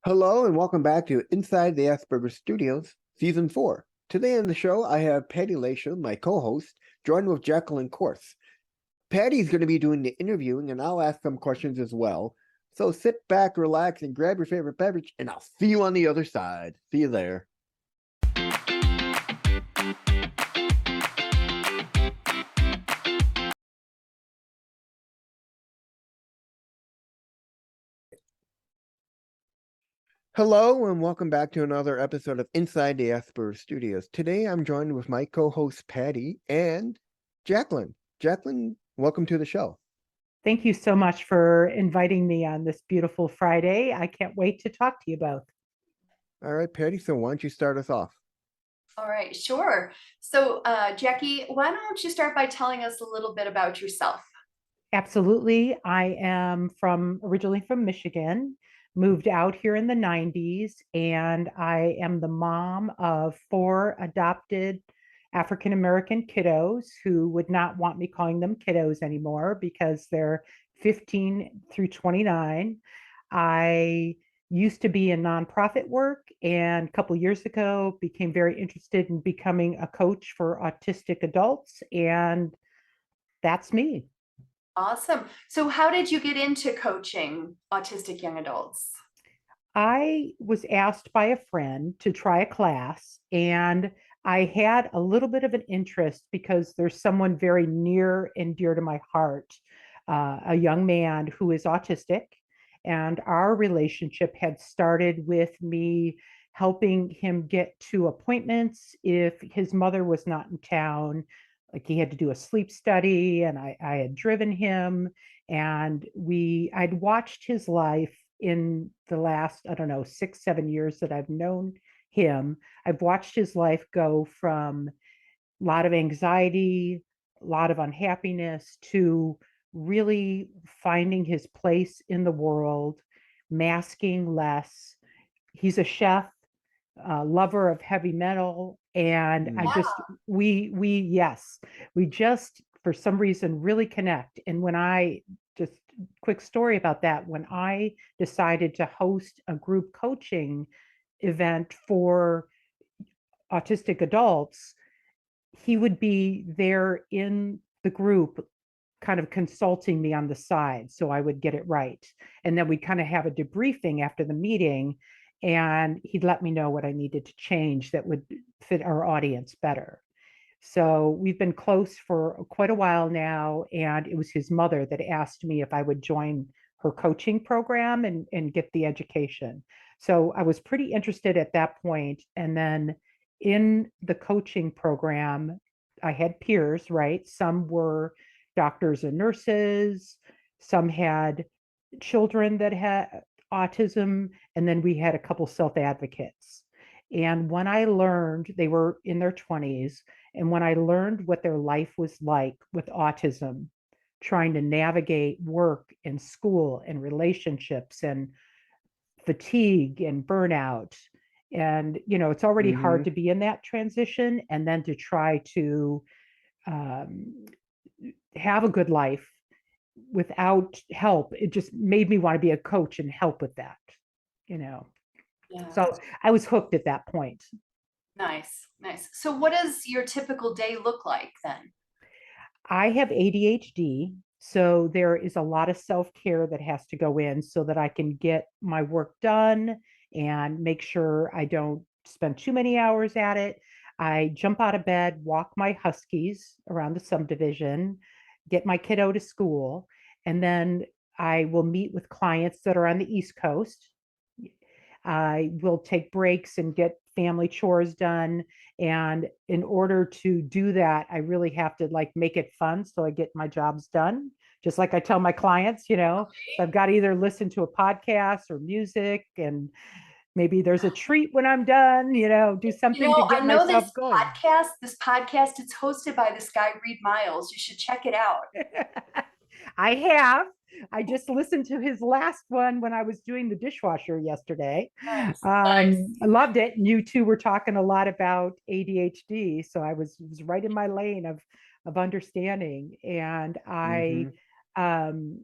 Hello and welcome back to Inside the Asperger Studios, Season 4. Today on the show, I have Patty Laushman, my co-host, joined with Jackie Coursey. Patty's going to be doing the interviewing, and I'll ask some questions as well. So sit back, relax, and grab your favorite beverage, and I'll see you on the other side. See you there. Hello and welcome back to another episode of Inside the Asperger Studios. Today I'm joined with my co-host Patty and Jacqueline. Jacqueline, welcome to the show. Thank you so much for inviting me on this beautiful Friday. I can't wait to talk to you both. All right, Patty, so why don't you start us off? All right, sure. So, Jackie, why don't you start by telling us a little bit about yourself? Absolutely. I am originally from Michigan, moved out here in the 90s, and I am the mom of 4 adopted African American kiddos who would not want me calling them kiddos anymore because they're 15 through 29. I used to be in nonprofit work, and a couple years ago became very interested in becoming a coach for autistic adults, and that's me. Awesome. So, how did you get into coaching autistic young adults? I was asked by a friend to try a class, and I had a little bit of an interest because there's someone very near and dear to my heart, a young man who is autistic. And our relationship had started with me helping him get to appointments if his mother was not in town. Like he had to do a sleep study, and I had driven him, and I'd watched his life in the last, I don't know, 6, 7 years that I've known him. I've watched his life go from a lot of anxiety, a lot of unhappiness, to really finding his place in the world, masking less. He's a chef, lover of heavy metal, and I just Wow. yes, we just for some reason really connect. And when I just quick story about that, when I decided to host a group coaching event for autistic adults, he would be there in the group kind of consulting me on the side so I would get it right. And then we'd kind of have a debriefing after the meeting, and he'd let me know what I needed to change that would fit our audience better. So we've been close for quite a while now, and it was his mother that asked me if I would join her coaching program and get the education. So I was pretty interested at that point. And then in the coaching program, I had peers, right? Some were doctors and nurses, some had children that had autism, and then we had a couple self advocates. And when I learned they were in their 20s, and when I learned what their life was like with autism, trying to navigate work and school and relationships and fatigue and burnout, and it's already hard to be in that transition, and then to try to um, have a good life without help, it just made me want to be a coach and help with that, you know. Yeah. So I was hooked at that point. Nice, nice. So, what does your typical day look like then? I have ADHD, so there is a lot of self-care that has to go in so that I can get my work done and make sure I don't spend too many hours at it. I jump out of bed, walk my huskies around the subdivision, get my kiddo to school, and then I will meet with clients that are on the East Coast. I will take breaks and get family chores done. And in order to do that, I really have to like make it fun so I get my jobs done. Just like I tell my clients, so I've got to either listen to a podcast or music, and maybe there's a treat when I'm done, do something to I get know myself going. this podcast, it's hosted by this guy, Reed Miles. You should check it out. I have. I just listened to his last one when I was doing the dishwasher yesterday. Nice. I loved it. And you two were talking a lot about ADHD, so I was right in my lane of understanding. And I um,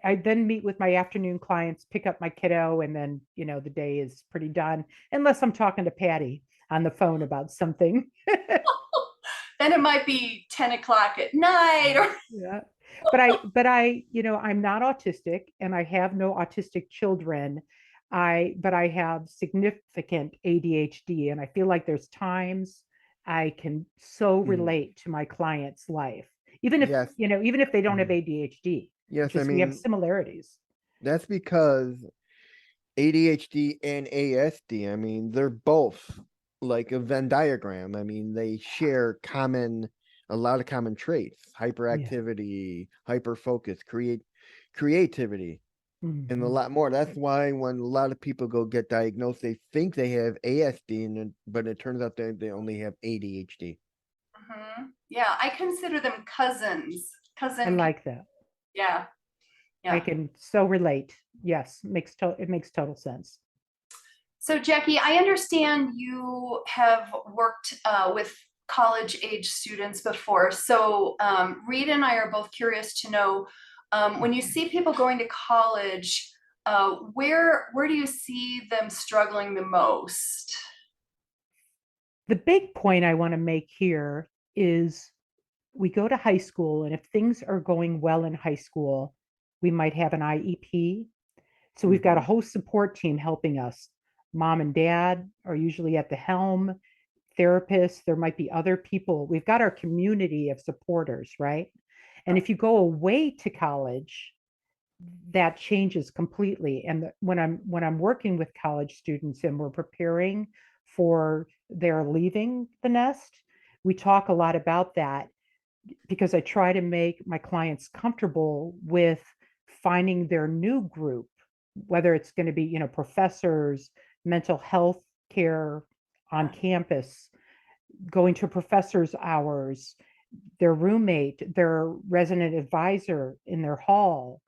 I then meet with my afternoon clients, pick up my kiddo, and then, the day is pretty done, unless I'm talking to Patty on the phone about something. Then it might be 10 o'clock at night or Yeah. But I'm not autistic and I have no autistic children. But I have significant ADHD, and I feel like there's times I can so Mhm. relate to my client's life, even if, Yes. even if they don't have Mhm. ADHD. Yes, I Just we have mean, similarities. that's because ADHD and ASD, I mean, they're both like a Venn diagram. I mean, they share a lot of common traits: Yeah. hyperactivity, hyper focus, creativity, and a Mhm. lot more. That's why when a lot of people go get diagnosed, they think they have ASD, but it turns out they only have ADHD. Yeah, I consider them cousins. I like that. Yeah, I yeah. can so relate. Yes, it makes total sense. So Jackie, I understand you have worked with college age students before. So Reed and I are both curious to know, when you see people going to college, where do you see them struggling the most? The big point I want to make here is we go to high school, and if things are going well in high school, we might have an IEP. So we've got a Mhm. whole support team helping us. Mom and dad are usually at the helm, therapists, there might be other people. We've got our community of supporters, right? And if you go away to college, that changes completely. And when I'm working with college students and we're preparing for their leaving the nest, we talk a lot about that, because I try to make my clients comfortable with finding their new group, whether it's going to be, professors, mental health care on campus, going to professors' hours, their roommate, their resident advisor in their hall,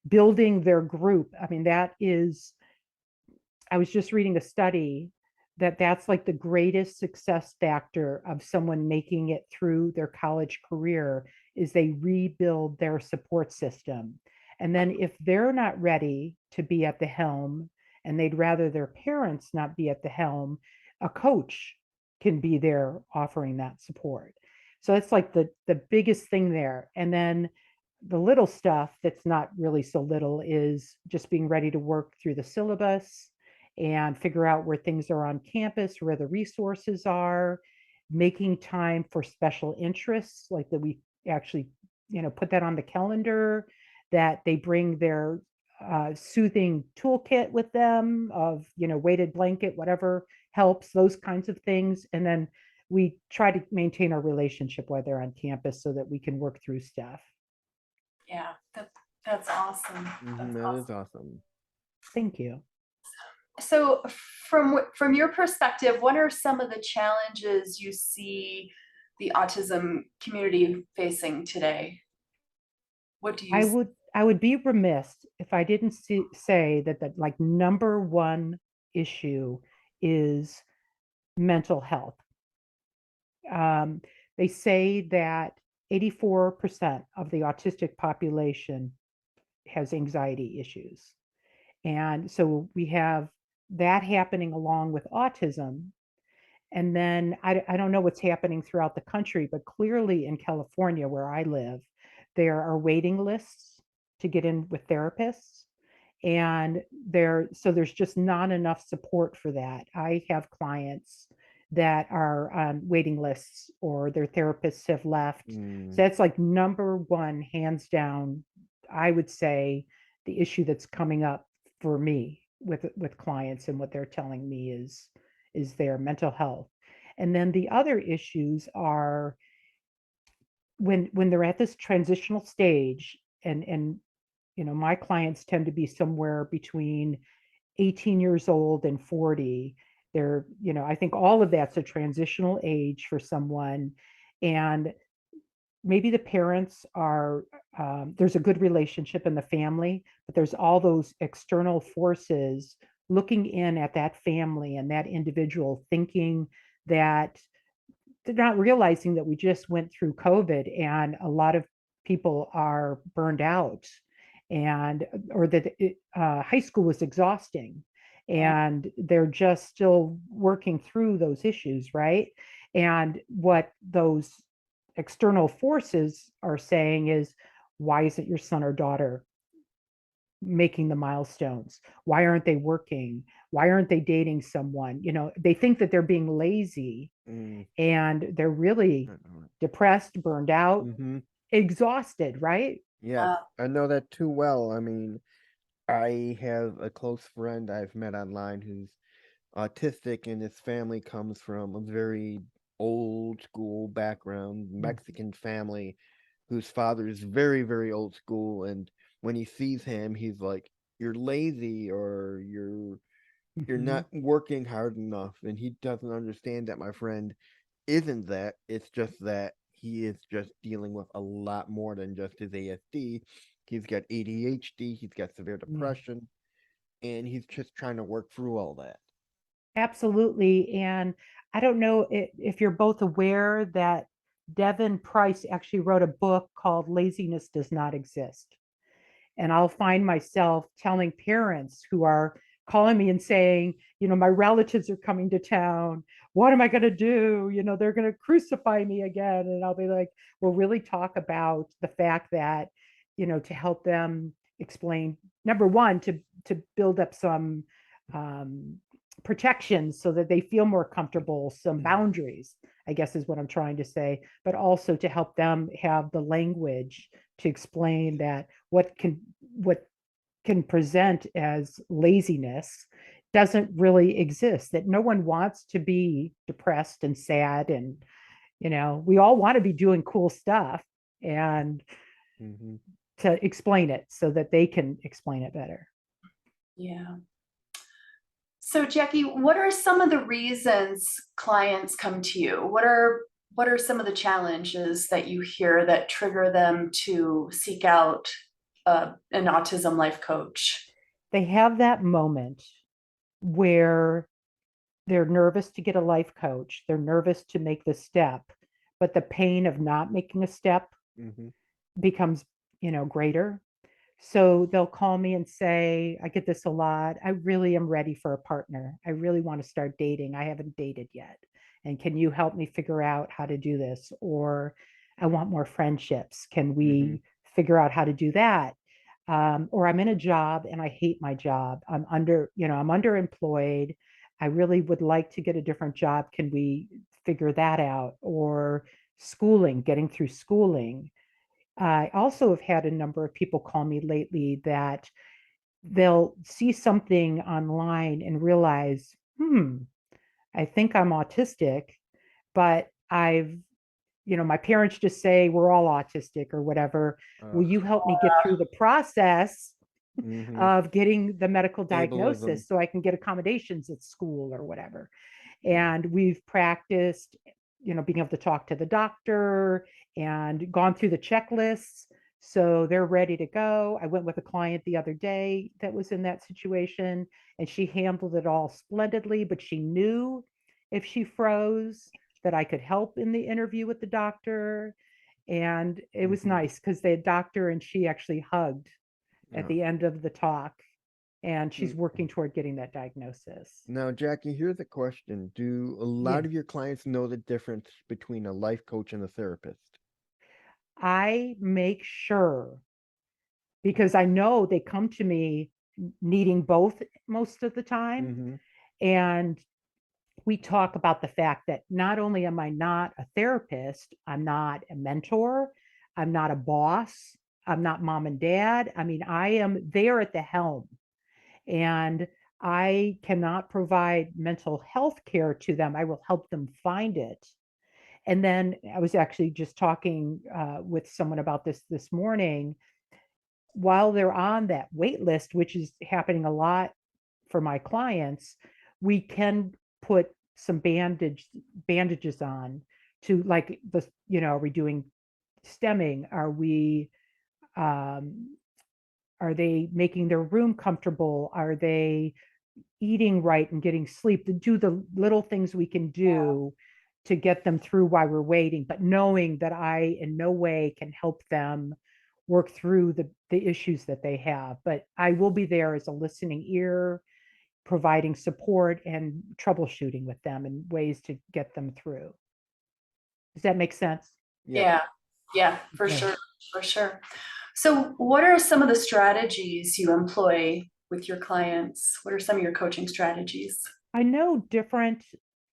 building their group. I mean, I was just reading a study that's like the greatest success factor of someone making it through their college career is they rebuild their support system. And then if they're not ready to be at the helm and they'd rather their parents not be at the helm, a coach can be there offering that support. So it's like the biggest thing there. And then the little stuff that's not really so little is just being ready to work through the syllabus and figure out where things are on campus, where the resources are, making time for special interests, like that we actually, put that on the calendar, that they bring their soothing toolkit with them of, weighted blanket, whatever helps, those kinds of things. And then we try to maintain our relationship while they're on campus so that we can work through stuff. Yeah, that's awesome. Mhm, That's that is awesome. awesome. Thank you. So from your perspective, what are some of the challenges you see the autism community facing today? What do you I see? would I would be remiss if I didn't say that the like number one issue is mental health. Um, they say that 84% of the autistic population has anxiety issues. And so we have that happening along with autism. And then I don't know what's happening throughout the country, but clearly in California, where I live, there are waiting lists to get in with therapists. And there's just not enough support for that. I have clients that are on waiting lists or their therapists have left. So Mm. that's like number one, hands down, I would say the issue that's coming up for me with clients and what they're telling me is their mental health. And then the other issues are when they're at this transitional stage, and my clients tend to be somewhere between 18 years old and 40. They're, I think all of that's a transitional age for someone. And maybe the parents are, there's a good relationship in the family, but there's all those external forces looking in at that family and that individual, thinking that they're not realizing that we just went through COVID and a lot of people are burned out and or that high school was exhausting, and they're just still working through those issues, right? And what those external forces are saying is, why isn't your son or daughter making the milestones? Why aren't they working? Why aren't they dating someone? They think that they're being lazy, Mm, and they're really depressed, burned out, mm-hmm. exhausted, right? Yes, I know that too well. I mean, I have a close friend I've met online who's autistic, and his family comes from a very old school background, Mexican family, whose father is very, very old school. And when he sees him, he's like, "You're lazy, or you're Mhm. not working hard enough." And he doesn't understand that my friend isn't that. It's just that he is just dealing with a lot more than just his ASD. He's got ADHD, he's got severe Yeah. depression, and he's just trying to work through all that. Absolutely. And I don't know if you're both aware that Devin Price actually wrote a book called Laziness Does Not Exist. And I'll find myself telling parents who are calling me and saying, my relatives are coming to town. What am I going to do? They're going to crucify me again. And I'll be like, we'll really talk about the fact that, to help them explain, number one, to build up some um, protections so that they feel more comfortable, some boundaries, I guess is what I'm trying to say, but also to help them have the language to explain that what can present as laziness doesn't really exist, that no one wants to be depressed and sad, and we all want to be doing cool stuff, and Mm-hmm. to explain it so that they can explain it better. Yeah. So Jackie, what are some of the reasons clients come to you? What are some of the challenges that you hear that trigger them to seek out an autism life coach? They have that moment where they're nervous to get a life coach, they're nervous to make the step, but the pain of not making a step Mm-hmm. becomes greater. So they'll call me and say, I get this a lot, I really am ready for a partner, I really want to start dating, I haven't dated yet, and can you help me figure out how to do this? Or I want more friendships, can Mm-hmm. we figure out how to do that? Or I'm in a job and I hate my job, I'm underemployed, I really would like to get a different job, can we figure that out? Or schooling, getting through schooling. I also have had a number of people call me lately that they'll see something online and realize, I think I'm autistic, but my parents just say we're all autistic or whatever. Will you help me get through the process Mm-hmm. of getting the medical Ableism. diagnosis so I can get accommodations at school or whatever? And we've practiced, being able to talk to the doctor and gone through the checklists. So they're ready to go. I went with a client the other day that was in that situation, and she handled it all splendidly, but she knew if she froze that I could help in the interview with the doctor. And it was Mm-hmm. nice because the doctor and she actually hugged at Yeah. the end of the talk, and she's Mm. working toward getting that diagnosis. Now, Jackie, here's a question. Do a lot Yeah. of your clients know the difference between a life coach and a therapist? I make sure, because I know they come to me needing both most of the time. Mm-hmm. And we talk about the fact that not only am I not a therapist, I'm not a mentor, I'm not a boss, I'm not mom and dad. I mean, I am there at the helm, and I cannot provide mental health care to them. I will help them find it. And then I was actually just talking with someone about this morning. While they're on that wait list, which is happening a lot for my clients, we can put some bandages on to, like, are we doing stemming? Um, are they making their room comfortable? Are they eating right and getting sleep? To do the little things we can do to get them through while we're waiting, but knowing that I in no way can help them work through the issues that they have. But I will be there as a listening ear, providing support and troubleshooting with them and ways to get them through. Does that make sense? Yeah, yeah, for Okay. sure, for sure. So what are some of the strategies you employ with your clients? What are some of your coaching strategies? I know different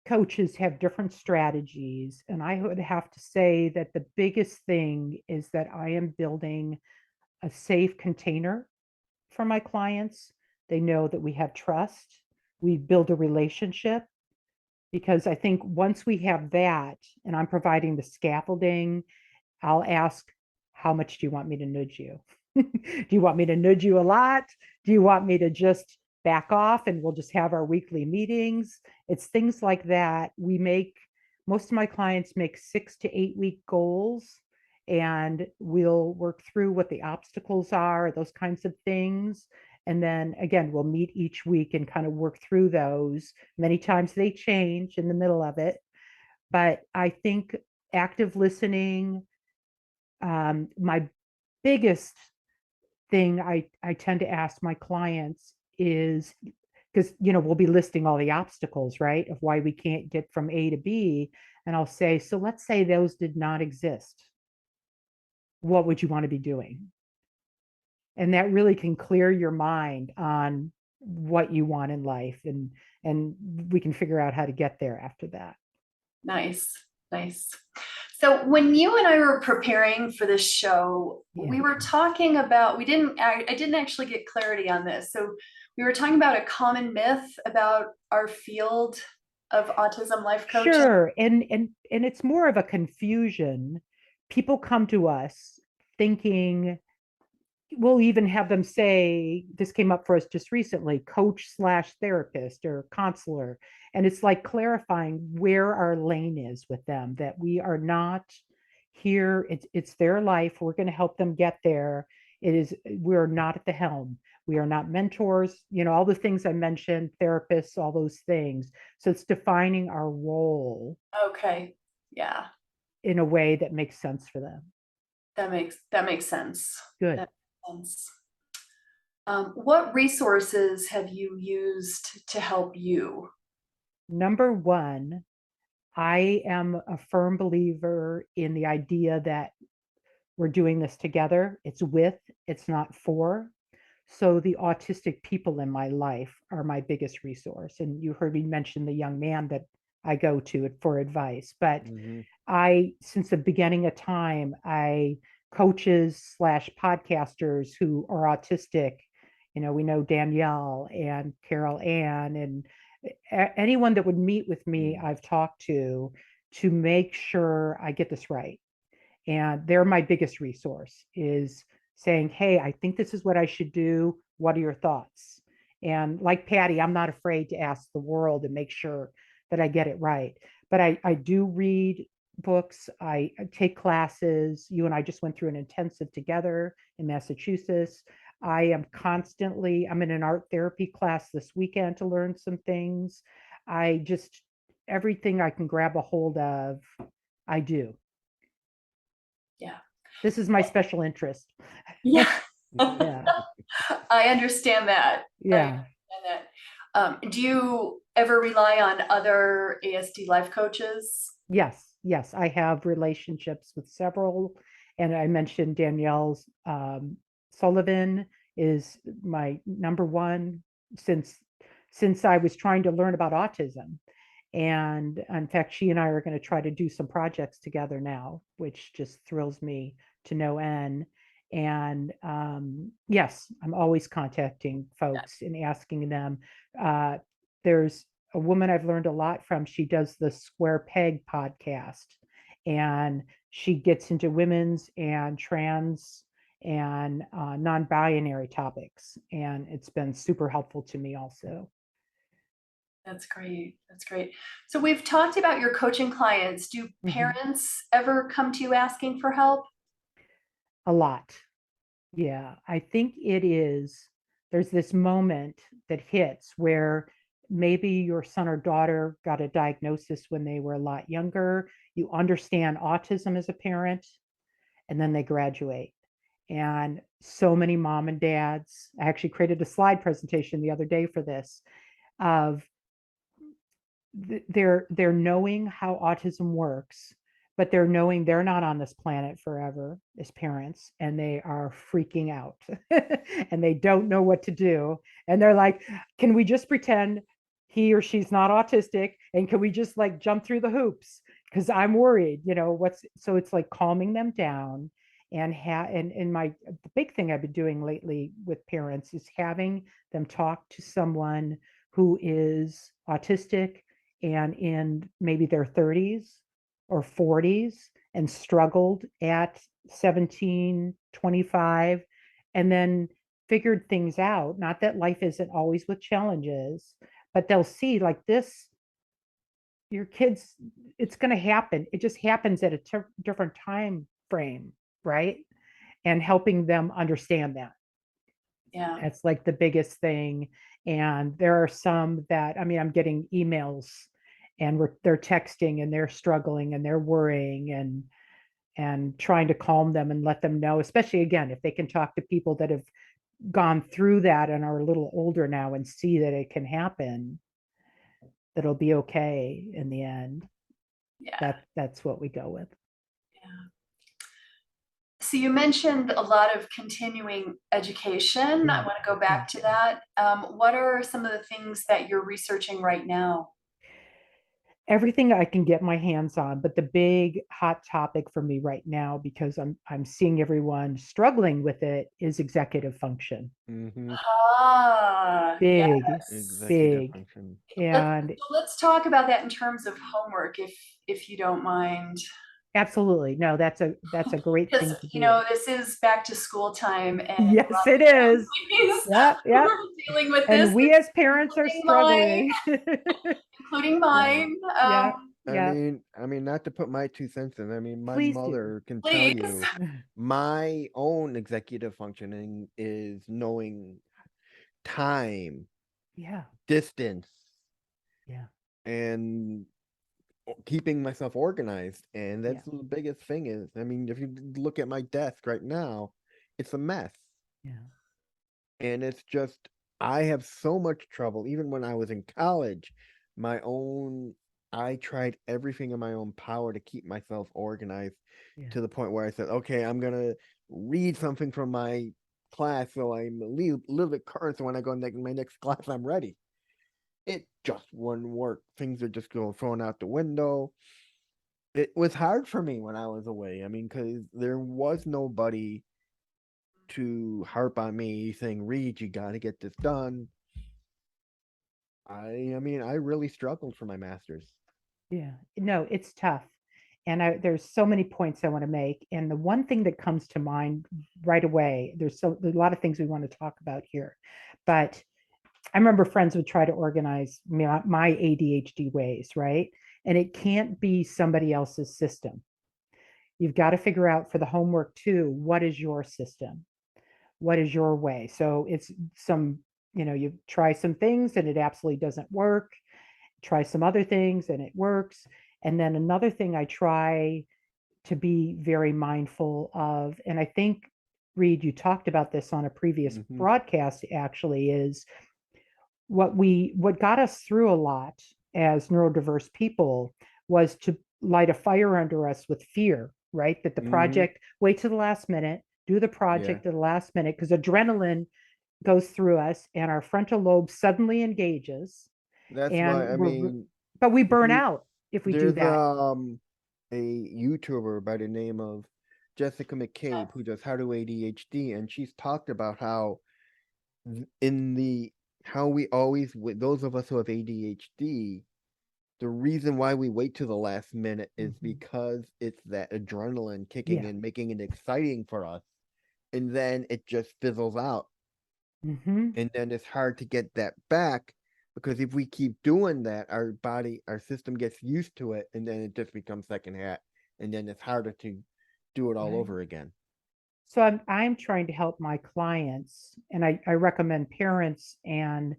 coaches have different strategies, and I would have to say that the biggest thing is that I am building a safe container for my clients. They know that we have trust, we build a relationship, because I think once we have that, and I'm providing the scaffolding, I'll ask, how much do you want me to nudge you? Do you want me to nudge you a lot? Do you want me to just back off and we'll just have our weekly meetings? It's things like that. Most of my clients make 6 to 8 week goals, and we'll work through what the obstacles are, those kinds of things. And then again, we'll meet each week and kind of work through those. Many times they change in the middle of it. But I think active listening, my biggest thing I tend to ask my clients is, because we'll be listing all the obstacles, right, of why we can't get from A to B. And I'll say, so let's say those did not exist. What would you want to be doing? And that really can clear your mind on what you want in life, and we can figure out how to get there after that. Nice, nice. So when you and I were preparing for this show, we were talking about, I didn't actually get clarity on this. So we were talking about a common myth about our field of autism life coaching. Sure. And it's more of a confusion. People come to us thinking, we'll even have them say, this came up for us just recently, coach/therapist or counselor. And it's like clarifying where our lane is with them, that we are not here. It's their life. We're going to help them get there. We're not at the helm. We are not mentors, all the things I mentioned, therapists, all those things. So it's defining our role. Okay. Yeah. In a way that makes sense for them. That makes sense. Good. That makes sense. What resources have you used to help you? Number one, I am a firm believer in the idea that we're doing this together. It's with, it's not for. So the autistic people in my life are my biggest resource. And you heard me mention the young man that I go to for advice. But since the beginning of time, coaches/podcasters who are autistic, we know Danielle and Carol Ann, and anyone that would meet with me, I've talked to make sure I get this right. And they're my biggest resource, is saying, hey, I think this is what I should do. What are your thoughts? And like Patty, I'm not afraid to ask the world and make sure that I get it right. But I do read books. I take classes. You and I just went through an intensive together in Massachusetts. I'm in an art therapy class this weekend to learn some things. Everything I can grab a hold of, I do. Yeah. This is my special interest. Yeah. Yeah. I understand that. Yeah. Do you ever rely on other ASD life coaches? Yes. I have relationships with several. And I mentioned Danielle's Sullivan is my number one since I was trying to learn about autism. And in fact, she and I are going to try to do some projects together now, which just thrills me to no end. And yes, I'm always contacting folks and asking them. There's a woman I've learned a lot from. She does the Square Peg podcast, and she gets into women's and trans and non-binary topics. And it's been super helpful to me also. That's great. That's great. So we've talked about your coaching clients. Do parents ever come to you asking for help? A lot. Yeah, I think there's this moment that hits where maybe your son or daughter got a diagnosis when they were a lot younger. You understand autism as a parent, and then they graduate. And so many mom and dads, I actually created a slide presentation the other day for this, of they're knowing how autism works, but they're knowing they're not on this planet forever as parents, and they are freaking out and they don't know what to do. And they're like, can we just pretend he or she's not autistic, and can we just like jump through the hoops, because I'm worried, what's. So it's like calming them down, and my the big thing I've been doing lately with parents is having them talk to someone who is autistic and in maybe their 30s or 40s and struggled at 17, 25, and then figured things out. Not that life isn't always with challenges, but they'll see like this, your kids, it's going to happen. It just happens at a different time frame, right? And helping them understand that. Yeah. That's like the biggest thing. And there are some that, I mean, I'm getting emails and they're texting and they're struggling and they're worrying, and trying to calm them and let them know, especially again, if they can talk to people that have gone through that and are a little older now and see that it can happen, that it'll be okay in the end. Yeah. That's what we go with. Yeah. So you mentioned a lot of continuing education. I want to go back to that. What are some of the things that you're researching right now? Everything I can get my hands on, but the big hot topic for me right now, because I'm seeing everyone struggling with it, is executive function. Mm-hmm. Big, Yes. Executive big. function. And Let's talk about that in terms of homework, if you don't mind. absolutely, no, that's a great Because thing to do. this is back to school time, and a Yes, lot it of is. families Yeah, who yeah. are dealing with this, And we as parents are including mine. struggling. Including mine. Yeah, I yeah. mean, not to put my 2 cents in. I mean, my Please do. mother can tell Please. you my own executive functioning is knowing time, Yeah, distance, yeah, and keeping myself organized. And yeah, that's the biggest thing is, I mean, if you look at my desk right now, it's a mess. yeah, And it's just, I have so much trouble. Even when I was in college, my own, I tried everything in my own power to keep myself organized yeah, to the point where I said, okay, I'm going to read something from my class so I'm a little bit current. So when I go to my next class, I'm ready. It just wouldn't work. Things are just going thrown out the window. It was hard for me when I was away. I mean, because there was nobody to harp on me saying, Reed, you got to get this done. I mean, I really struggled for my master's. yeah. No, it's tough. And there's so many points I want to make. And the one thing that comes to mind right away, there's a lot of things we want to talk about here. But I remember friends would try to organize my ADHD ways, right? And it can't be somebody else's system. You've got to figure out for the homework too, what is your system? What is your way? So it's some, you try some things and it absolutely doesn't work. Try some other things and it works. And then another thing I try to be very mindful of, and I think, Reed, you talked about this on a previous Mm-hmm. broadcast actually, is what got us through a lot as neurodiverse people was to light a fire under us with fear, right? That the Mm-hmm. project, wait to the last minute, do the Yeah. project at the last minute, because adrenaline goes through us and our frontal lobe suddenly engages, That's why, I and mean, but we if burn you, out if we do there's that. a YouTuber by the name of Jessica McCabe who does How to ADHD, and she's talked about how in the how we always, with those of us who have ADHD, the reason why we wait to the last minute is Mhm. because it's that adrenaline kicking Yeah. in, making it exciting for us, and then it just fizzles out, Hmm. and then it's hard to get that back, because if we keep doing that, our system gets used to it, and then it just becomes second hat, and then it's harder to do it all Right. over again. So I'm trying to help my clients, and I recommend parents and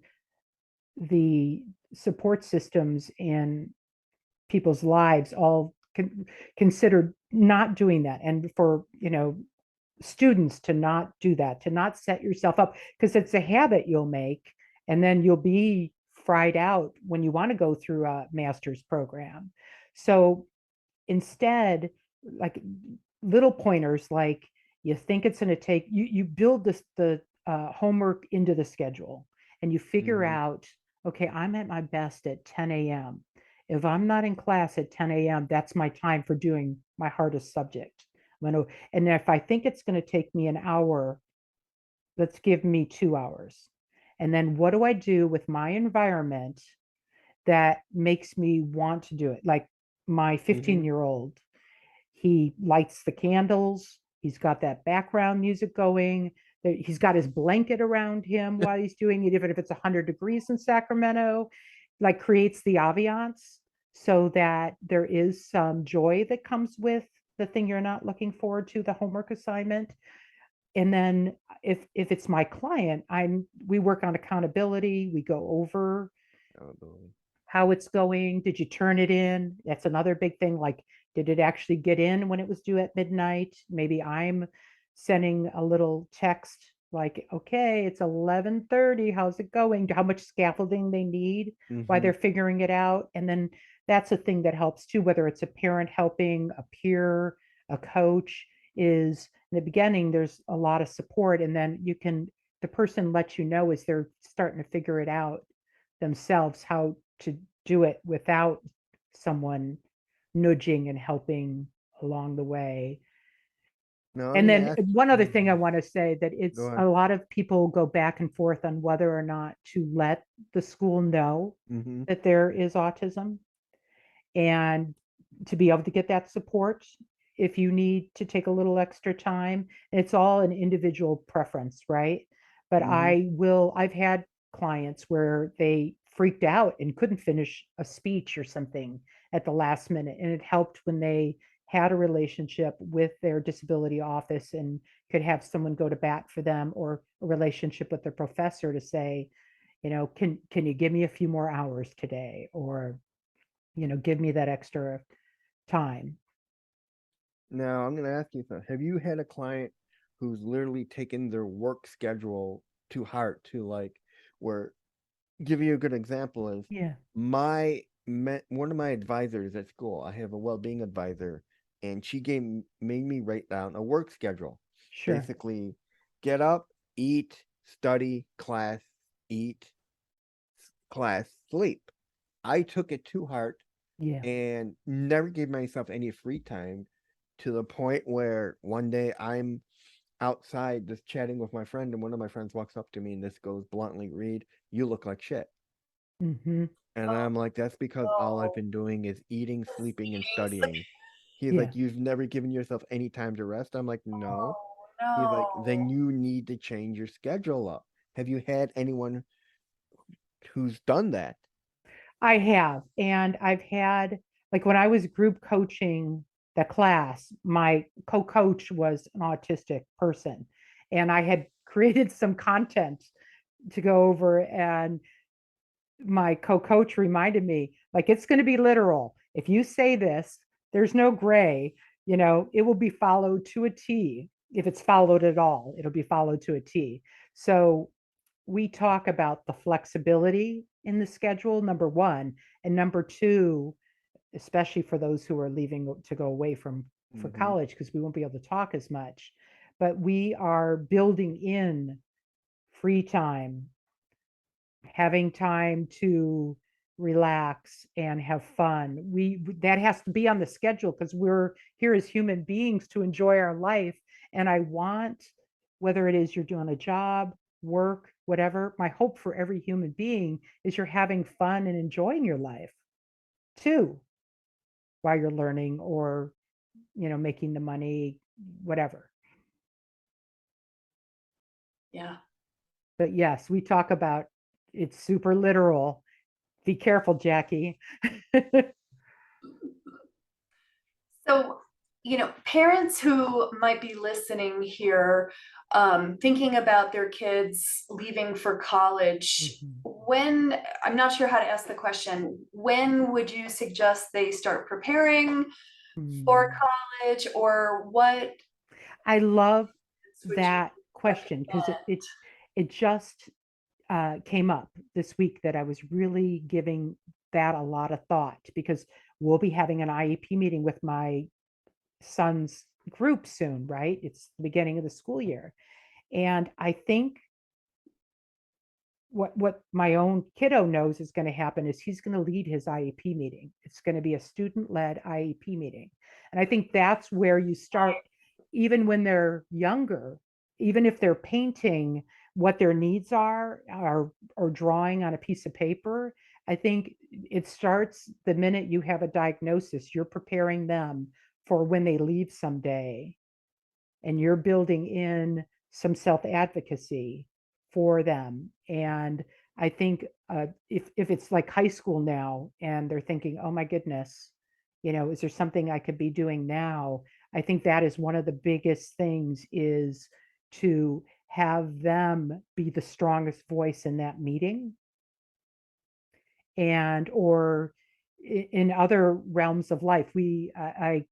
the support systems in people's lives all consider not doing that. And for students to not do that, to not set yourself up, because it's a habit you'll make, and then you'll be fried out when you want to go through a master's program. So instead, like little pointers, like you think it's going to take you build the homework into the schedule, and you figure Mhm. out, okay, I'm at my best at 10 a.m. If I'm not in class at 10 a.m., that's my time for doing my hardest subject. And if I think it's going to take me an hour, let's give me 2 hours. And then what do I do with my environment that makes me want to do it? Like my Mhm. 15-year-old, he lights the candles. He's got that background music going. He's got his blanket around him while he's doing it, even if it's 100 degrees in Sacramento, like creates the ambiance so that there is some joy that comes with the thing you're not looking forward to, the homework assignment. And then if it's my client, we work on accountability. We go over Accountability. how it's going. Did you turn it in? That's another big thing. Like, did it actually get in when it was due at midnight? Maybe I'm sending a little text like, okay, it's 11:30. How's it going? How much scaffolding they need while they're Mhm. figuring it out. And then that's a thing that helps too, whether it's a parent helping, a peer, a coach, is in the beginning, there's a lot of support. And then the person lets you know as they're starting to figure it out themselves how to do it without someone nudging and helping along the way. Now I'm And gonna then ask. one other thing I Mhm. want to say, that Go it's ahead. a lot of people go back and forth on whether or not to let the school know Mhm. that there is autism, and to be able to get that support if you need to take a little extra time. It's all an individual preference, right? But Mhm. I've had clients where they freaked out and couldn't finish a speech or something at the last minute. And it helped when they had a relationship with their disability office and could have someone go to bat for them, or a relationship with their professor to say, can you give me a few more hours today? Or give me that extra time. Now I'm gonna ask you something. Have you had a client who's literally taken their work schedule to heart, to like, where, give you a good example is Yeah, one of my advisors at school. I have a well-being advisor, and she made me write down a work schedule. sure. Basically, get up, eat, study, class, eat, class, sleep. I took it to heart Yeah. and never gave myself any free time, to the point where one day I'm outside just chatting with my friend, and one of my friends walks up to me and this goes bluntly, Reed, you look like shit. Hmm. And I'm like, that's because all I've Oh, been doing is eating, sleeping, and eating, studying. He's Yeah. like, you've never given yourself any time to rest. I'm like, no. oh He's like, no. then you need to change your schedule up. Have you had anyone who's done that? I have. And I've had, like, when I was group coaching the class, my co coach was an autistic person. And I had created some content to go over. And my co coach reminded me, like, it's going to be literal. If you say this, there's no gray, it will be followed to a T. If it's followed at all, it'll be followed to a T. So we talk about the flexibility in the schedule, number one, and number two, especially for those who are leaving to go away for Mm-hmm. college, because we won't be able to talk as much. But we are building in free time, having time to relax and have fun. That has to be on the schedule, because we're here as human beings to enjoy our life. And I want, whether it is you're doing a job, work, whatever, my hope for every human being is you're having fun and enjoying your life too, while you're learning, or making the money, whatever. Yeah. But yes, we talk about, it's super literal. Be careful, Jackie. So, parents who might be listening here, thinking about their kids leaving for college, Mhm. I'm not sure how to ask the question, when would you suggest they start preparing for Mm. college, or what? I love switching. that question because it just came up this week that I was really giving that a lot of thought because we'll be having an IEP meeting with my son's group soon, right? It's the beginning of the school year. And I think what my own kiddo knows is going to happen is he's going to lead his IEP meeting. It's going to be a student-led IEP meeting. And I think that's where you start, even when they're younger, even if they're painting what their needs are or drawing on a piece of paper. I think it starts the minute you have a diagnosis, you're preparing them for when they leave someday, and you're building in some self-advocacy for them. And I think if it's like high school now and they're thinking, oh my goodness, is there something I could be doing now? I think that is one of the biggest things, is to have them be the strongest voice in that meeting. And or in other realms of life, I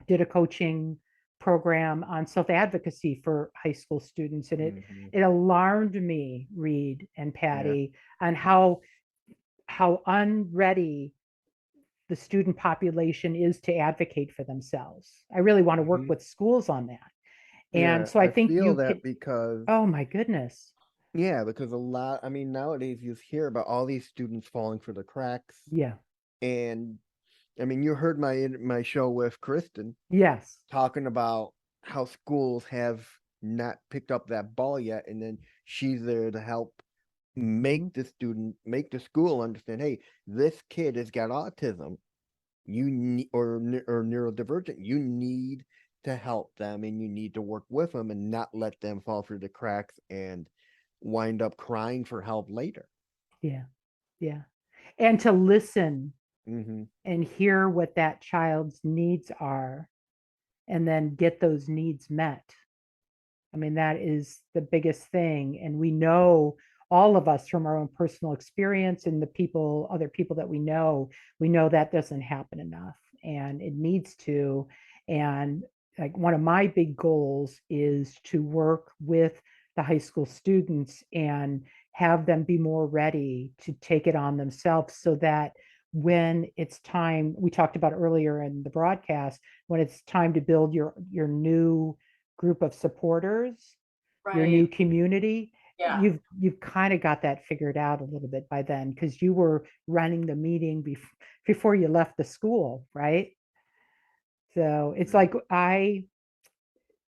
did a coaching program on self-advocacy for high school students, and it alarmed me, Reed and Patty, on how unready the student population is to advocate for themselves. I really want to work with schools on that. And so I think feel you that can, because oh my goodness. yeah, because a lot, I mean, nowadays you hear about all these students falling through the cracks. Yeah. And I mean, you heard my show with Kristen Yes. talking about how schools have not picked up that ball yet, and then she's there to help make the school understand, hey, this kid has got autism, you need or neurodivergent, you need to help them, and you need to work with them and not let them fall through the cracks and wind up crying for help later. Yeah. Yeah. And to listen Mm-hmm. and hear what that child's needs are, and then get those needs met. I mean, that is the biggest thing. And we know, all of us, from our own personal experience and other people that we know that doesn't happen enough, and it needs to. And like, one of my big goals is to work with the high school students and have them be more ready to take it on themselves, so that when it's time, we talked about earlier in the broadcast, when it's time to build your new group of supporters, your new community, you've kind of got that figured out a little bit by then, because you were running the meeting before you left the school, right? So it's like, I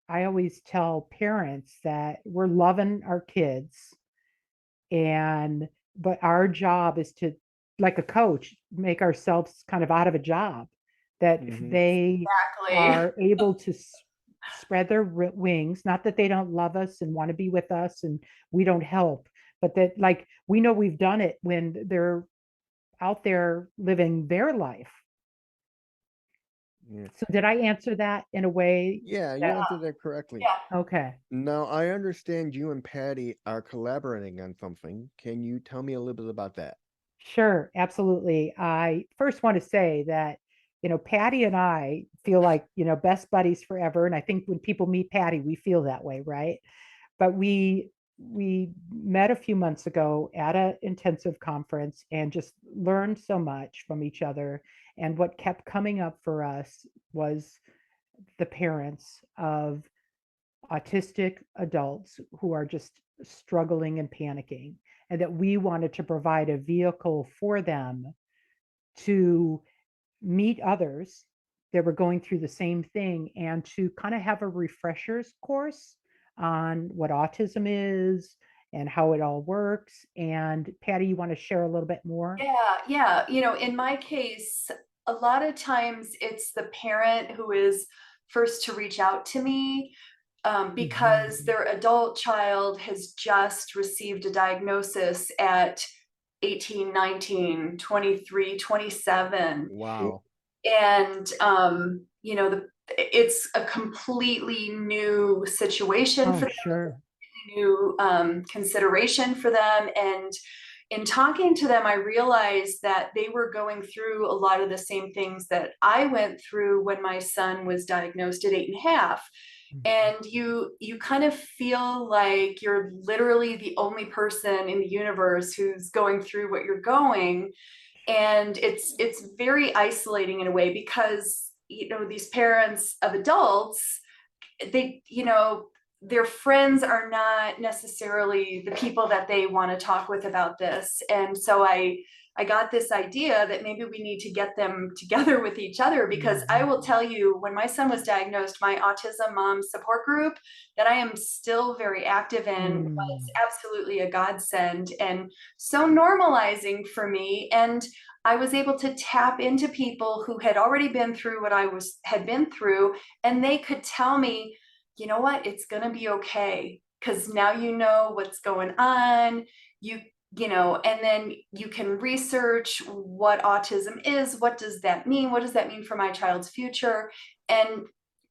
always tell parents that we're loving our kids, but our job is to, like a coach, make ourselves kind of out of a job, that if they are able to spread their wings, not that they don't love us and want to be with us and we don't help, but that, like, we know we've done it when they're out there living their life. So did I answer that in a way? Yeah, you answered that correctly. Okay. Now, I understand you and Patty are collaborating on something. Can you tell me a little bit about that? Sure, absolutely. I first want to say that, Patty and I feel like, best buddies forever. And I think when people meet Patty, we feel that way, right? But we met a few months ago at an intensive conference and just learned so much from each other. And what kept coming up for us was the parents of autistic adults who are just struggling and panicking, and that we wanted to provide a vehicle for them to meet others that were going through the same thing, and to kind of have a refreshers course on what autism is and how it all works. And Patty, you want to share a little bit more? Yeah. In my case, a lot of times it's the parent who is first to reach out to me, because their adult child has just received a diagnosis at 18, 19, 23, 27. Wow. And, it's a completely new situation for them, Sure. new consideration for them. And in talking to them, I realized that they were going through a lot of the same things that I went through when my son was diagnosed at 8.5. and you kind of feel like you're literally the only person in the universe who's going through what you're going. And it's very isolating in a way, because these parents of adults, they their friends are not necessarily the people that they want to talk with about this. And so I got this idea that maybe we need to get them together with each other, because I will tell you, when my son was diagnosed, my autism mom support group that I am still very active in was absolutely a godsend and so normalizing for me. And I was able to tap into people who had already been through what I had been through, and they could tell me, you know what, it's going to be okay, because now you know what's going on. And then you can research what autism is. What does that mean? What does that mean for my child's future? And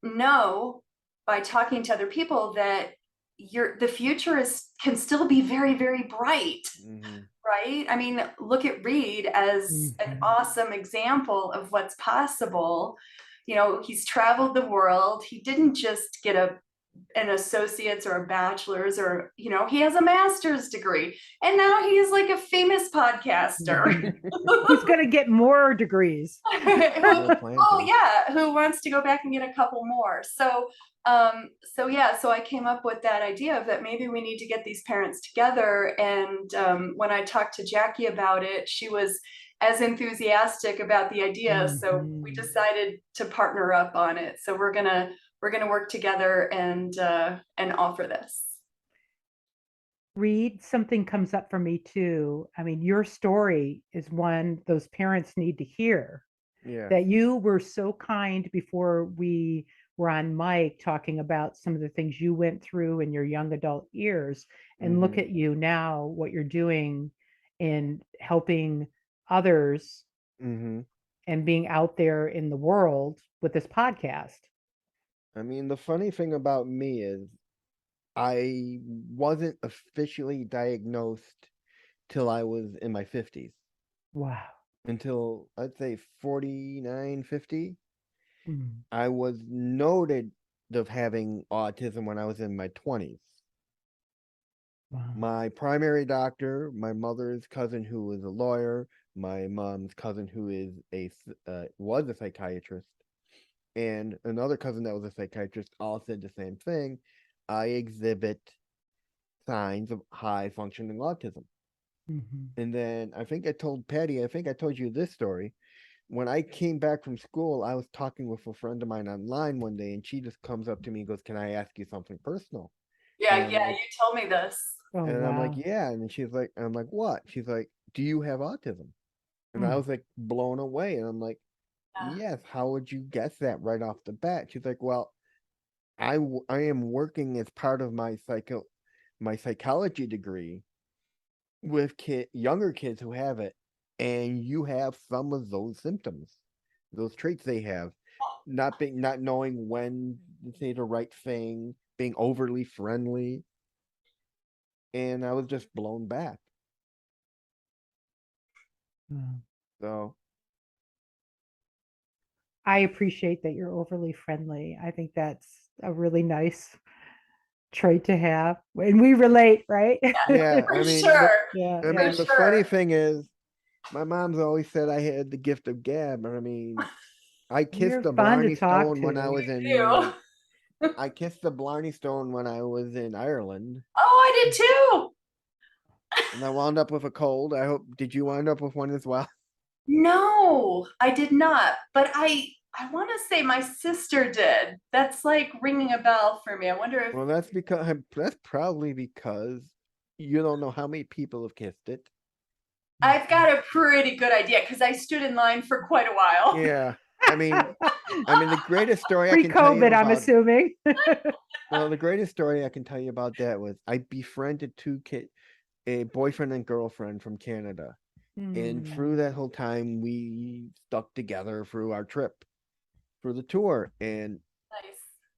know by talking to other people that the future can still be very, very bright. Right? I mean, look at Reed as an awesome example of what's possible. He's traveled the world. He didn't just get an associate's or a bachelor's, or he has a master's degree, and now he's like a famous podcaster. He's going to get more degrees. Who wants to go back and get a couple more? So I came up with that idea of that maybe we need to get these parents together. And when I talked to Jackie about it, she was as enthusiastic about the idea. So we decided to partner up on it. So we're gonna work together and offer this. Reed, something comes up for me too. I mean, your story is one those parents need to hear. Yeah. That you were so kind before we were on mic talking about some of the things you went through in your young adult years, and look at you now, what you're doing in helping others and being out there in the world with this podcast. I mean, the funny thing about me is I wasn't officially diagnosed till I was in my 50s. Wow. Until I'd say 49, 50. I was noted of having autism when I was in my 20s. Wow. My primary doctor, my mother's cousin who was a lawyer, my mom's cousin who is was a psychiatrist, and another cousin that was a psychiatrist all said the same thing. I exhibit signs of high functioning autism. And then I think I told Patty, I think I told you this story. When I came back from school, I was talking with a friend of mine online one day, and she just comes up to me and goes, "Can I ask you something personal?" Yeah, you told me this. And I'm like, "Yeah." And she's like, I'm like, "What?" She's like, "Do you have autism?" And I was like blown away. And I'm like, "Yes, how would you guess that right off the bat?" She's like, "Well, I am working as part of my psychology degree with younger kids who have it, and you have some of those symptoms, those traits they have, not knowing when to say the right thing, being overly friendly." And I was just blown back. So I appreciate that you're overly friendly. I think that's a really nice trait to have, and we relate, right? yeah, For sure. The funny thing is, my mom's always said I had the gift of gab. I mean, I kissed the Blarney Stone when I was in. I kissed the Blarney Stone when I was in Ireland. Oh, I did too. And I wound up with a cold. Did you wind up with one as well? No, I did not. But I want to say my sister did. That's like ringing a bell for me. I wonder if. Well, that's probably because you don't know how many people have kissed it. I've got a pretty good idea because I stood in line for quite a while. Yeah. I mean, the greatest story I can tell you Pre-COVID, about, I'm assuming. well, the greatest story I can tell you about that was I befriended a boyfriend and girlfriend from Canada. And through that whole time, we stuck together through our trip, through the tour. And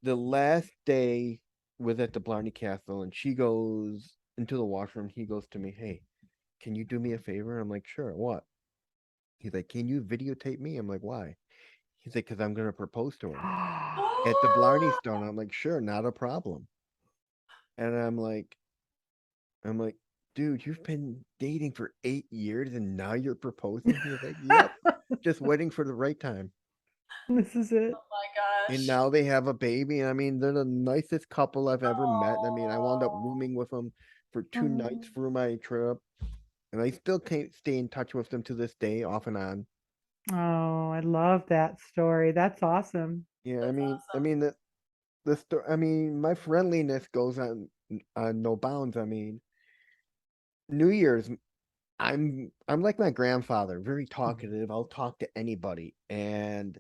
the last day was at the Blarney Castle, and she goes into the washroom. He goes to me, "Hey, can you do me a favor?" I'm like, "Sure, what?" He's like, "Can you videotape me?" I'm like, "Why?" He's like, because I'm going to propose to her Oh, at the Blarney Stone. I'm like, sure, not a problem. And I'm like, dude, you've been dating for 8 years and now you're proposing? He's like, yep, just waiting for the right time. this is it. Oh my And gosh. now they have a baby. And I mean, they're the nicest couple I've ever met. I mean, I wound up rooming with them for 2 nights Oh, for my trip. And I still can't stay in touch with them to this day, off and on. oh, I love that story. That's awesome. Yeah, That's I awesome. mean the story. I mean, my friendliness goes on no bounds. I mean, New Year's, I'm like my grandfather, very talkative. I'll talk to anybody, and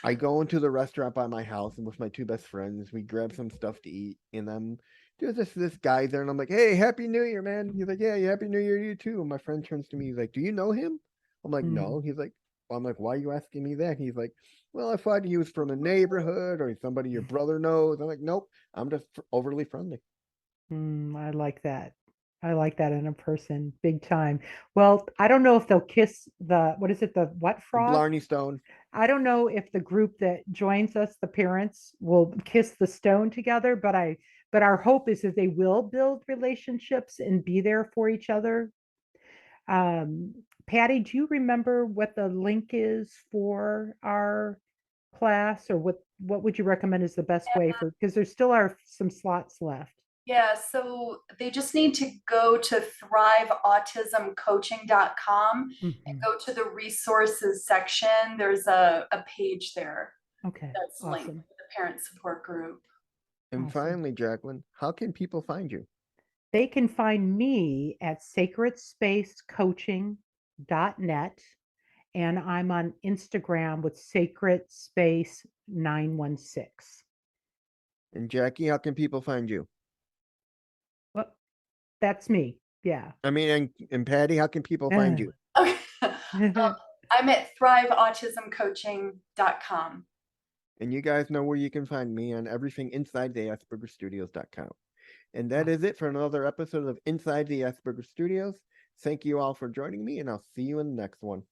I go into the restaurant by my house and with my two best friends, we grab some stuff to eat, and there's this guy there, and I'm like, "Hey, Happy New Year, man!" He's like, "Yeah, Happy New Year to you too." And my friend turns to me, he's like, "Do you know him?" I'm like, Mm. "No." He's like, I'm like, "Why are you asking me that?" He's like, "Well, I thought he was from a neighborhood or somebody your brother knows." I'm like, "Nope, I'm just overly friendly." I like that. I like that in a person, big time. Well, I don't know if they'll kiss the, what is it, the what The frog? Blarney Stone. I don't know if the group that joins us, the parents, will kiss the stone together, but our hope is that they will build relationships and be there for each other. Um, Patty, do you remember what the link is for our class, or what would you recommend is the best way for, because there still are some slots left. Yeah, so they just need to go to thriveautismcoaching.com and Mhm. go to the resources section. There's a page there Okay, that's linked awesome, to the parent support group. And awesome. finally, Jacqueline, how can people find you? They can find me at sacredspacecoaching.net, and I'm on Instagram with Sacred Space 916. And Jackie, how can people find you? Well, that's me. Yeah. I mean, and Patty, how can people find you? Okay. I'm at thriveautismcoaching.com. And you guys know where you can find me on everything inside the AspergerStudios.com. And that is it for another episode of Inside the Asperger Studios. Thank you all for joining me, and I'll see you in the next one.